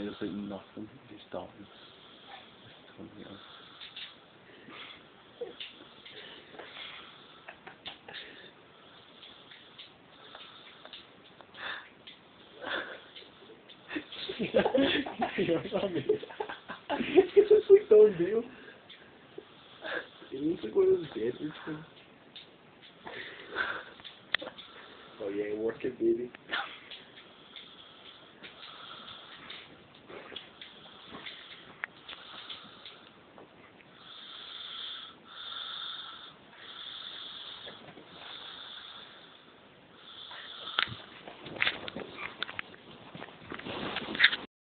It's like nothing. He's done. Something else. It looks like Don Deal. It looks like one of those dead things. Oh yeah, work it, baby.